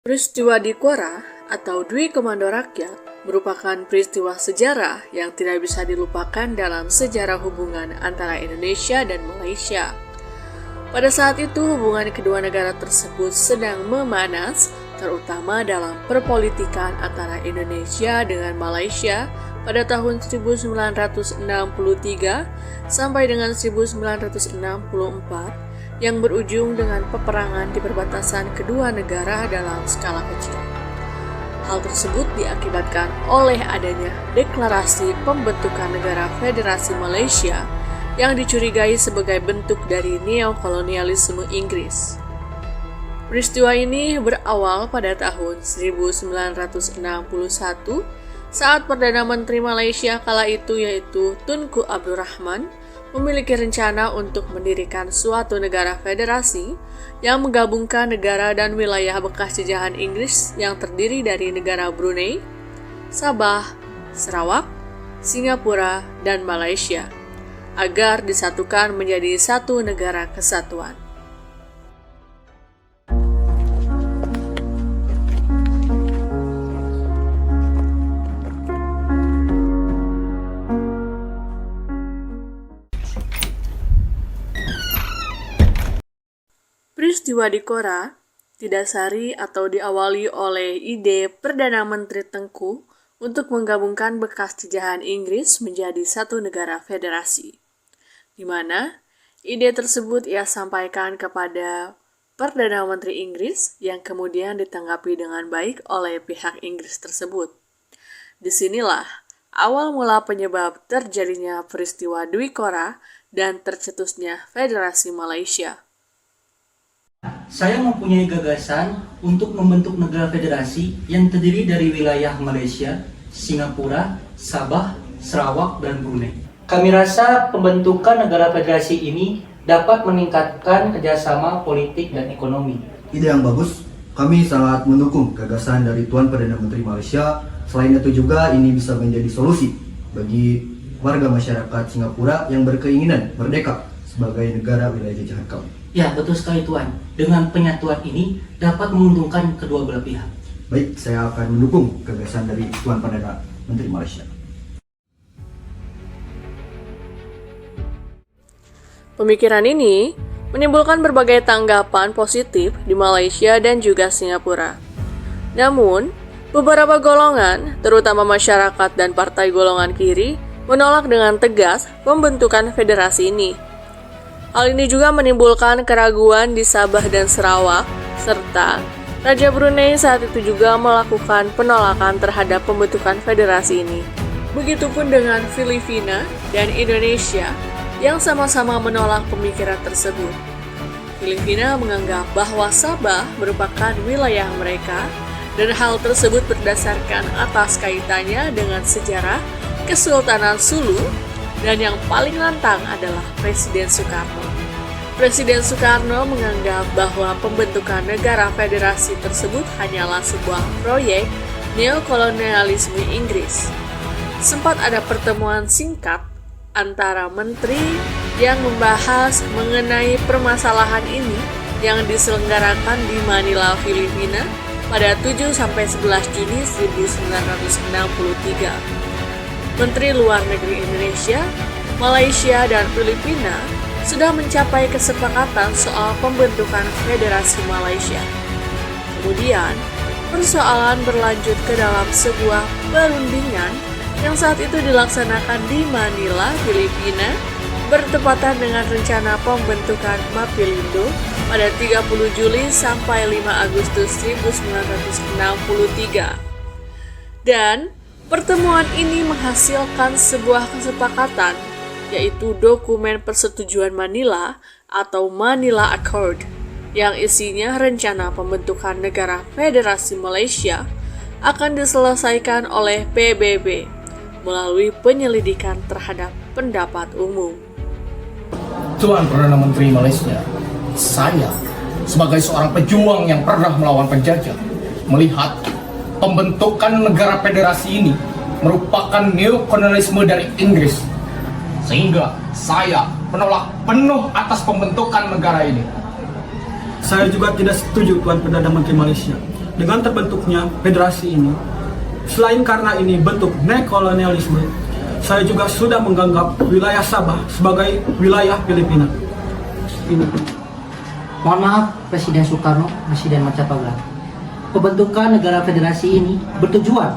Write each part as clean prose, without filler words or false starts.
Peristiwa di Quora atau Dwi Komando Rakyat merupakan peristiwa sejarah yang tidak bisa dilupakan dalam sejarah hubungan antara Indonesia dan Malaysia. Pada saat itu hubungan kedua negara tersebut sedang memanas, terutama dalam perpolitikan antara Indonesia dengan Malaysia pada tahun 1963 sampai dengan 1964 yang berujung dengan peperangan di perbatasan kedua negara dalam skala kecil. Hal tersebut diakibatkan oleh adanya deklarasi pembentukan negara Federasi Malaysia yang dicurigai sebagai bentuk dari neokolonialisme Inggris. Peristiwa ini berawal pada tahun 1961 saat Perdana Menteri Malaysia kala itu yaitu Tunku Abdul Rahman memiliki rencana untuk mendirikan suatu negara federasi yang menggabungkan negara dan wilayah bekas jajahan Inggris yang terdiri dari negara Brunei, Sabah, Sarawak, Singapura, dan Malaysia agar disatukan menjadi satu negara kesatuan. Peristiwa di Quora didasari atau diawali oleh ide Perdana Menteri Tengku untuk menggabungkan bekas jajahan Inggris menjadi satu negara federasi, di mana ide tersebut ia sampaikan kepada Perdana Menteri Inggris yang kemudian ditanggapi dengan baik oleh pihak Inggris tersebut. Disinilah awal mula penyebab terjadinya peristiwa Dwi Quora dan tercetusnya Federasi Malaysia. Saya mempunyai gagasan untuk membentuk negara federasi yang terdiri dari wilayah Malaysia, Singapura, Sabah, Sarawak, dan Brunei. Kami rasa pembentukan negara federasi ini dapat meningkatkan kerjasama politik dan ekonomi. Ide yang bagus, kami sangat mendukung gagasan dari Tuan Perdana Menteri Malaysia. Selain itu juga ini bisa menjadi solusi bagi warga masyarakat Singapura yang berkeinginan merdeka sebagai negara wilayah jajahan kami. Ya, betul sekali Tuan. Dengan penyatuan ini dapat menguntungkan kedua belah pihak. Baik, saya akan mendukung gagasan dari Tuan Perdana Menteri Malaysia. Pemikiran ini menimbulkan berbagai tanggapan positif di Malaysia dan juga Singapura. Namun, beberapa golongan, terutama masyarakat dan partai golongan kiri, menolak dengan tegas pembentukan federasi ini. Hal ini juga menimbulkan keraguan di Sabah dan Sarawak, serta Raja Brunei saat itu juga melakukan penolakan terhadap pembentukan federasi ini. Begitupun dengan Filipina dan Indonesia yang sama-sama menolak pemikiran tersebut. Filipina menganggap bahwa Sabah merupakan wilayah mereka dan hal tersebut berdasarkan atas kaitannya dengan sejarah Kesultanan Sulu. Dan yang paling lantang adalah Presiden Soekarno. Presiden Soekarno menganggap bahwa pembentukan negara federasi tersebut hanyalah sebuah proyek neokolonialisme Inggris. Sempat ada pertemuan singkat antara menteri yang membahas mengenai permasalahan ini yang diselenggarakan di Manila, Filipina pada 7-11 Juni 1963. Menteri Luar Negeri Indonesia, Malaysia, dan Filipina sudah mencapai kesepakatan soal pembentukan Federasi Malaysia. Kemudian, persoalan berlanjut ke dalam sebuah perundingan yang saat itu dilaksanakan di Manila, Filipina, bertepatan dengan rencana pembentukan Mapilindo pada 30 Juli sampai 5 Agustus 1963. Dan pertemuan ini menghasilkan sebuah kesepakatan, yaitu dokumen persetujuan Manila atau Manila Accord, yang isinya rencana pembentukan negara Federasi Malaysia akan diselesaikan oleh PBB melalui penyelidikan terhadap pendapat umum. Tuan Perdana Menteri Malaysia, saya sebagai seorang pejuang yang pernah melawan penjajah melihat pembentukan negara federasi ini merupakan neokolonialisme dari Inggris, sehingga saya menolak penuh atas pembentukan negara ini. Saya juga tidak setuju Tuan Perdana Menteri Malaysia. dengan terbentuknya federasi ini, selain karena ini bentuk neokolonialisme, saya juga sudah menganggap wilayah Sabah sebagai wilayah Filipina. Mohon maaf, Presiden Soekarno, Presiden Macapagal. Pembentukan negara federasi ini bertujuan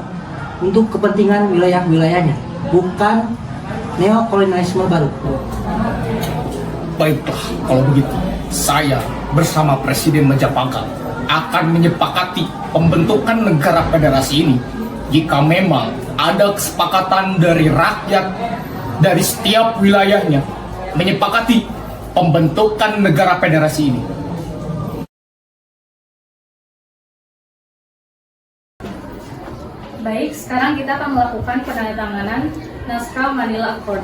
untuk kepentingan wilayah-wilayahnya, bukan neokolonialisme baru. Baiklah, kalau begitu, saya bersama Presiden Macapagal akan menyepakati pembentukan negara federasi ini jika memang ada kesepakatan dari rakyat dari setiap wilayahnya menyepakati pembentukan negara federasi ini. Baik, sekarang kita akan melakukan penandatanganan naskah Manila Accord.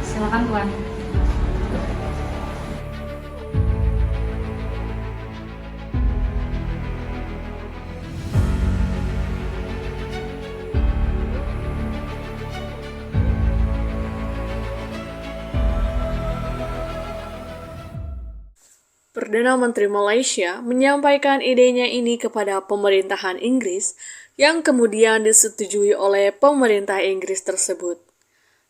Silakan Tuan. Perdana Menteri Malaysia menyampaikan idenya ini kepada pemerintahan Inggris yang kemudian disetujui oleh pemerintah Inggris tersebut.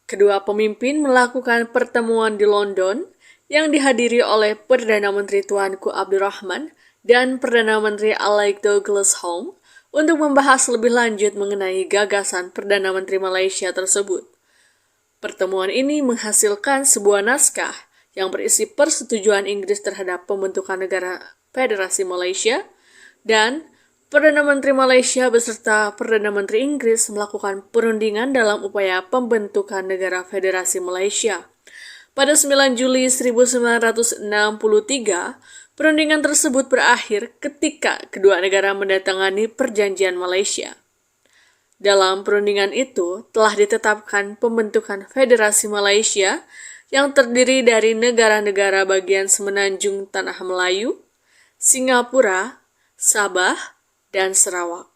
Kedua pemimpin melakukan pertemuan di London yang dihadiri oleh Perdana Menteri Tuanku Abdul Rahman dan Perdana Menteri Alec Douglas Home untuk membahas lebih lanjut mengenai gagasan Perdana Menteri Malaysia tersebut. Pertemuan ini menghasilkan sebuah naskah yang berisi persetujuan Inggris terhadap pembentukan negara Federasi Malaysia, dan Perdana Menteri Malaysia beserta Perdana Menteri Inggris melakukan perundingan dalam upaya pembentukan negara Federasi Malaysia. Pada 9 Juli 1963, perundingan tersebut berakhir ketika kedua negara mendatangani Perjanjian Malaysia. Dalam perundingan itu telah ditetapkan pembentukan Federasi Malaysia yang terdiri dari negara-negara bagian semenanjung Tanah Melayu, Singapura, Sabah, dan Sarawak.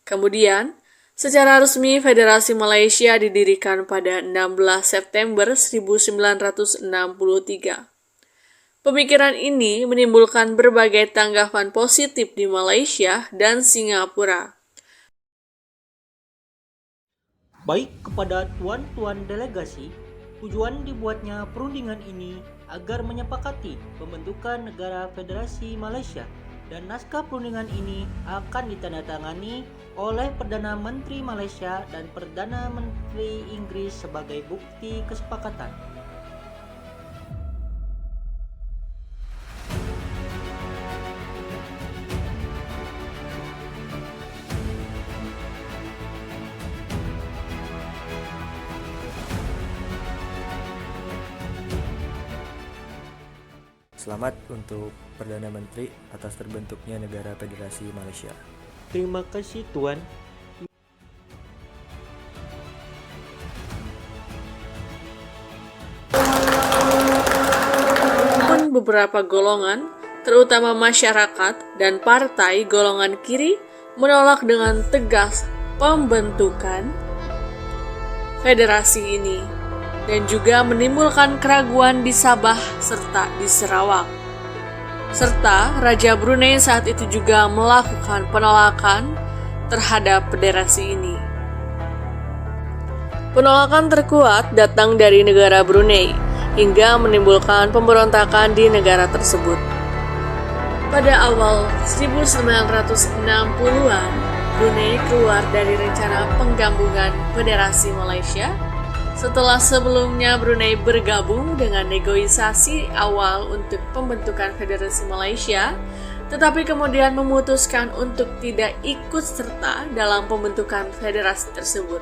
Kemudian, secara resmi Federasi Malaysia didirikan pada 16 September 1963. Pemikiran ini menimbulkan berbagai tanggapan positif di Malaysia dan Singapura. Baik kepada tuan-tuan delegasi, tujuan dibuatnya perundingan ini agar menyepakati pembentukan negara Federasi Malaysia, dan naskah perundingan ini akan ditandatangani oleh Perdana Menteri Malaysia dan Perdana Menteri Inggris sebagai bukti kesepakatan. Selamat untuk Perdana Menteri atas terbentuknya negara Federasi Malaysia. Terima kasih Tuan. Namun beberapa golongan, terutama masyarakat dan partai golongan kiri, menolak dengan tegas pembentukan federasi ini, dan juga menimbulkan keraguan di Sabah serta di Sarawak. Serta Raja Brunei saat itu juga melakukan penolakan terhadap federasi ini. Penolakan terkuat datang dari negara Brunei hingga menimbulkan pemberontakan di negara tersebut. Pada awal 1960-an, Brunei keluar dari rencana penggabungan Federasi Malaysia setelah sebelumnya Brunei bergabung dengan negosiasi awal untuk pembentukan Federasi Malaysia, tetapi kemudian memutuskan untuk tidak ikut serta dalam pembentukan federasi tersebut.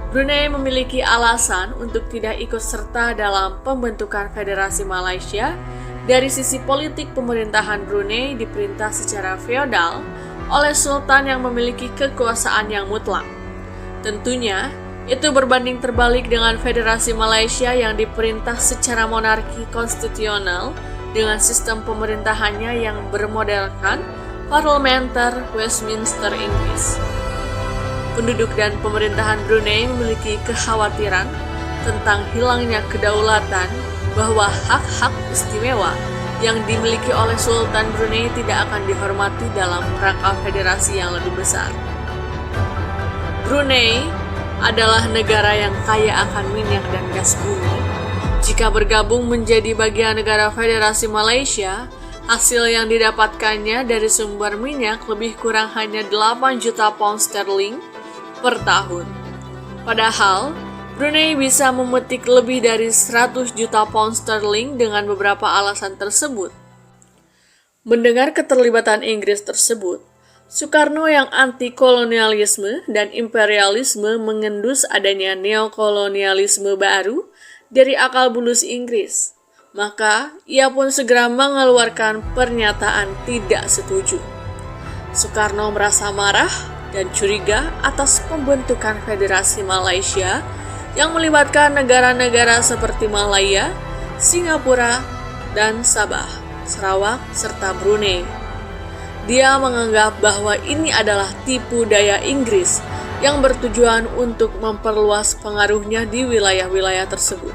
Brunei memiliki alasan untuk tidak ikut serta dalam pembentukan Federasi Malaysia. Dari sisi politik, pemerintahan Brunei diperintah secara feodal oleh sultan yang memiliki kekuasaan yang mutlak. Tentunya, itu berbanding terbalik dengan Federasi Malaysia yang diperintah secara monarki konstitusional dengan sistem pemerintahannya yang bermodelkan parlementer Westminster Inggris. Penduduk dan pemerintahan Brunei memiliki kekhawatiran tentang hilangnya kedaulatan, bahwa hak-hak istimewa yang dimiliki oleh Sultan Brunei tidak akan dihormati dalam rangka federasi yang lebih besar. Brunei adalah negara yang kaya akan minyak dan gas bumi. Jika bergabung menjadi bagian negara Federasi Malaysia, hasil yang didapatkannya dari sumber minyak lebih kurang hanya 8 juta pound sterling per tahun. Padahal, Brunei bisa memetik lebih dari 100 juta pound sterling dengan beberapa alasan tersebut. Mendengar keterlibatan Inggris tersebut, Soekarno yang anti-kolonialisme dan imperialisme mengendus adanya neokolonialisme baru dari akal bulus Inggris. Maka, ia pun segera mengeluarkan pernyataan tidak setuju. Soekarno merasa marah dan curiga atas pembentukan Federasi Malaysia yang melibatkan negara-negara seperti Malaya, Singapura, dan Sabah, Sarawak, serta Brunei. Dia menganggap bahwa ini adalah tipu daya Inggris yang bertujuan untuk memperluas pengaruhnya di wilayah-wilayah tersebut.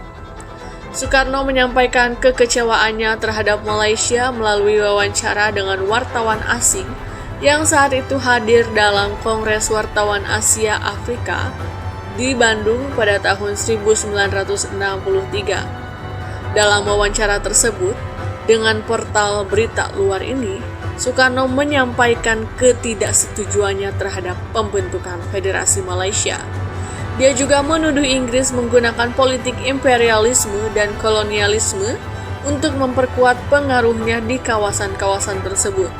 Soekarno menyampaikan kekecewaannya terhadap Malaysia melalui wawancara dengan wartawan asing yang saat itu hadir dalam Kongres Wartawan Asia Afrika di Bandung pada tahun 1963. Dalam wawancara tersebut, dengan portal berita luar ini, Soekarno menyampaikan ketidaksetujuannya terhadap pembentukan Federasi Malaysia. Dia juga menuduh Inggris menggunakan politik imperialisme dan kolonialisme untuk memperkuat pengaruhnya di kawasan-kawasan tersebut.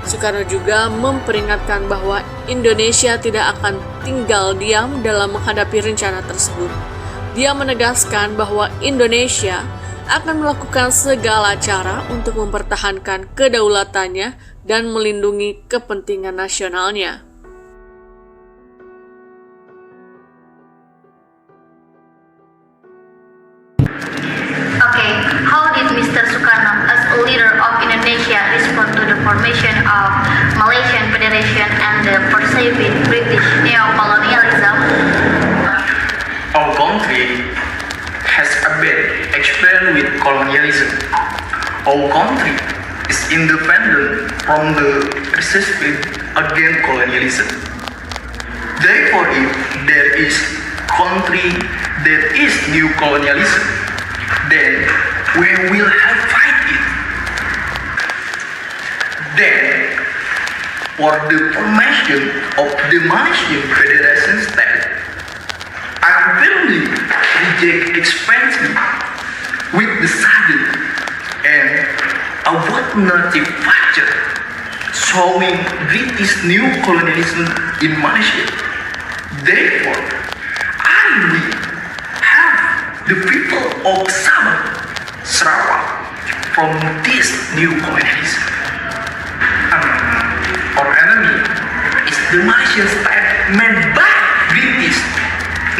Soekarno juga memperingatkan bahwa Indonesia tidak akan tinggal diam dalam menghadapi rencana tersebut. Dia menegaskan bahwa Indonesia akan melakukan segala cara untuk mempertahankan kedaulatannya dan melindungi kepentingan nasionalnya. Okay, how did Mr. Sukarno, as a leader of Indonesia, respond to the formation of Malaysian Federation and the perceived British neocolonialism? Our country has a bad experience with colonialism. Our country is independent from the resistance against colonialism. Therefore, if there is country that is new colonialism, then we will have fight it. Then, for the formation of the Malaysian Federation state, I firmly reject expansion with the sudden and alternative factor showing British new colonialism in Malaysia. Therefore, I will have the people of Sabah, Sarawak from this new colonialism. Our enemy is the Malaysian state made by British,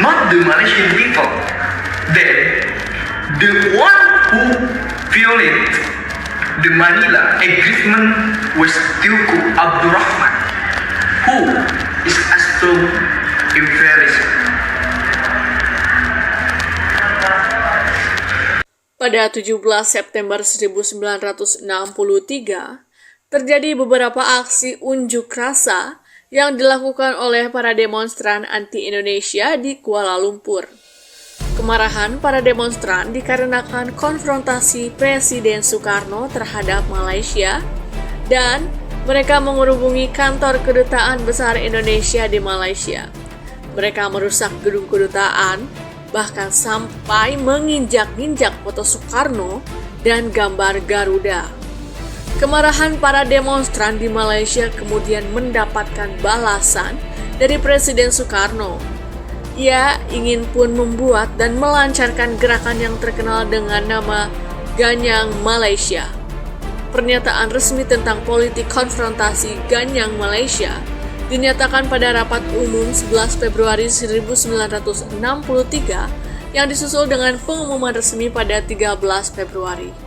not the Malaysian people. Then, the one who violated the Manila Agreement was Teuku Abdul Rahman, who is a strong imperialist. Pada 17 September 1963, terjadi beberapa aksi unjuk rasa yang dilakukan oleh para demonstran anti-Indonesia di Kuala Lumpur. Kemarahan para demonstran dikarenakan konfrontasi Presiden Soekarno terhadap Malaysia dan mereka menghubungi kantor kedutaan besar Indonesia di Malaysia. Mereka merusak gedung kedutaan, bahkan sampai menginjak-injak foto Soekarno dan gambar Garuda. Kemarahan para demonstran di Malaysia kemudian mendapatkan balasan dari Presiden Soekarno. Ia ingin pun membuat dan melancarkan gerakan yang terkenal dengan nama Ganyang Malaysia. Pernyataan resmi tentang politik konfrontasi Ganyang Malaysia dinyatakan pada rapat umum 11 Februari 1963 yang disusul dengan pengumuman resmi pada 13 Februari.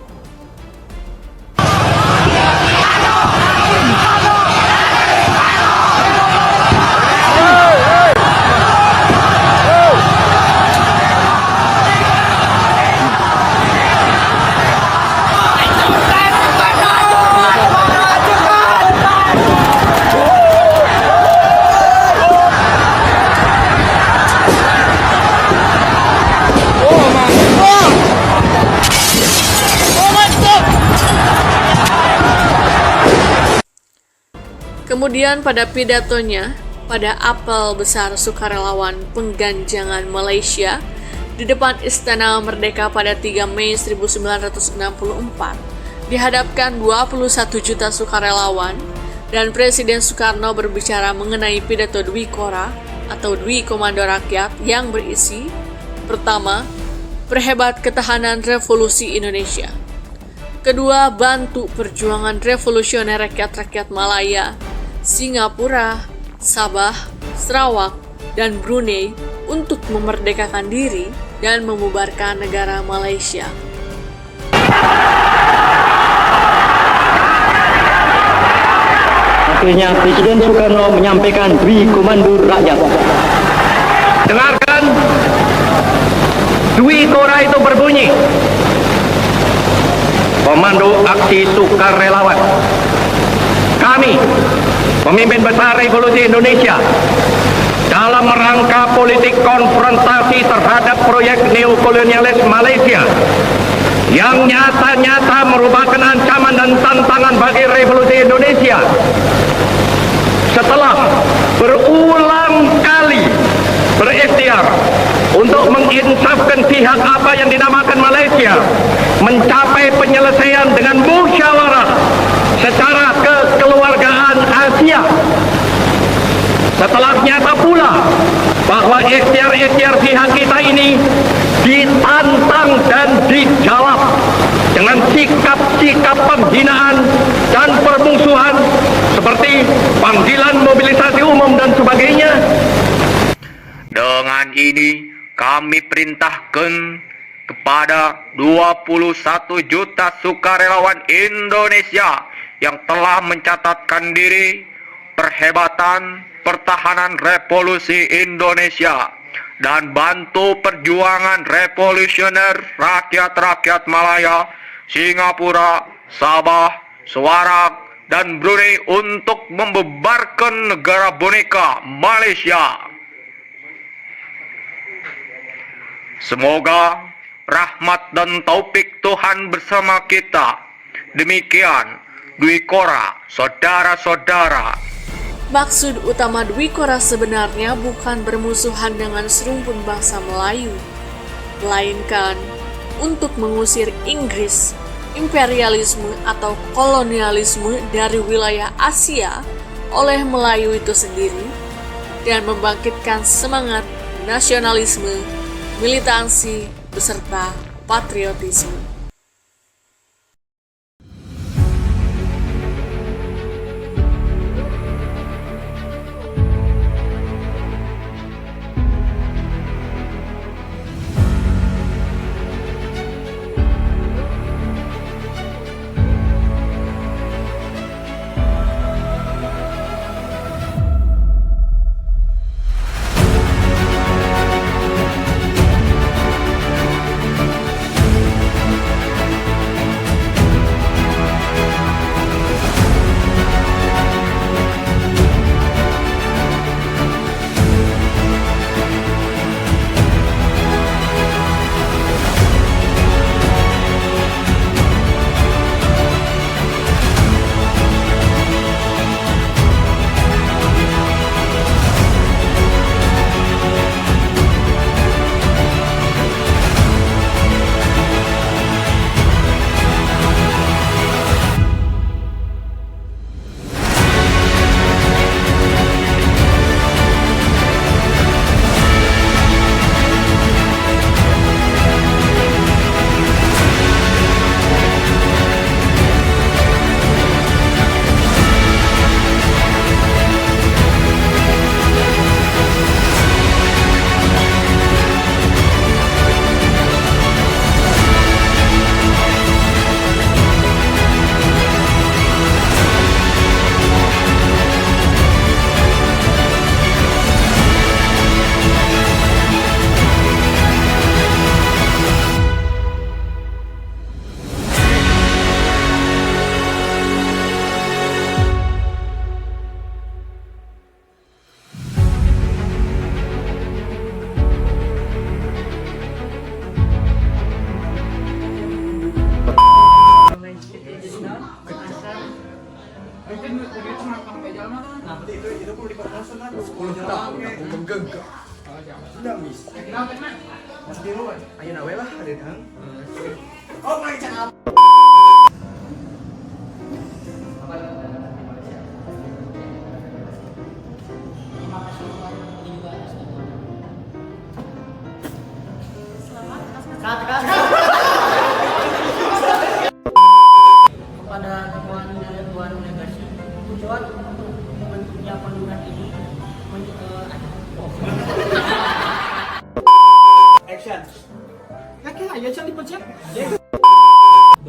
Kemudian pada pidatonya, pada apel besar sukarelawan pengganjangan Malaysia di depan Istana Merdeka pada 3 Mei 1964, dihadapkan 21 juta sukarelawan dan Presiden Soekarno berbicara mengenai pidato Dwi Kora atau Dwi Komando Rakyat yang berisi: pertama, perhebat ketahanan revolusi Indonesia. Kedua, bantu perjuangan revolusioner rakyat-rakyat Malaya, Singapura, Sabah, Sarawak, dan Brunei untuk memerdekakan diri dan membubarkan negara Malaysia. Akhirnya Presiden Soekarno menyampaikan Dwi Komando Rakyat. Dengarkan, Dwi Kora itu berbunyi, Komando Aksi Sukarelawan. Kami, pemimpin besar Revolusi Indonesia, dalam rangka politik konfrontasi terhadap proyek neokolonialis Malaysia yang nyata-nyata merupakan ancaman dan tantangan bagi Revolusi Indonesia. Setelah berulang kali berikhtiar untuk menginsafkan pihak apa yang dinamakan Malaysia mencapai penyelesaian dengan musyawarah secara kekeluargaan Asia, setelah nyata pula bahwa ikhtiar-ikhtiar pihak kita ini ditantang dan dijawab dengan sikap-sikap penghinaan dan permusuhan seperti panggilan mobilisasi umum dan sebagainya. Dengan ini kami perintahkan kepada 21 juta sukarelawan Indonesia yang telah mencatatkan diri perhebatan pertahanan revolusi Indonesia dan bantu perjuangan revolusioner rakyat-rakyat Malaya, Singapura, Sabah, Sarawak, dan Brunei untuk membubarkan negara boneka Malaysia. Semoga rahmat dan taufik Tuhan bersama kita. Demikian Dwi Kora, saudara-saudara. Maksud utama Dwi Kora sebenarnya bukan bermusuhan dengan serumpun bangsa Melayu, melainkan untuk mengusir Inggris, imperialisme atau kolonialisme dari wilayah Asia oleh Melayu itu sendiri, dan membangkitkan semangat nasionalisme, militansi, beserta patriotisme.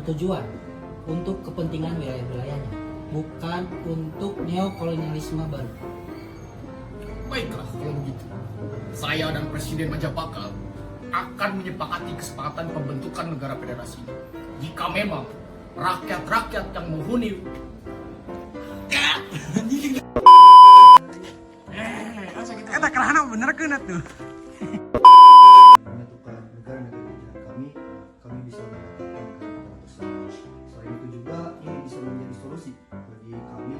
bertujuan untuk kepentingan wilayah-wilayahnya, bukan untuk neokolonialisme baru. Baiklah kalau begitu. Saya dan Presiden Majapahit akan menyepakati kesepakatan pembentukan negara federasi ini. Jika memang rakyat-rakyat yang menghuni menentukan negara-negara kami bisa mendapatkan negara besar. Selain itu juga ini bisa menjadi solusi bagi kami.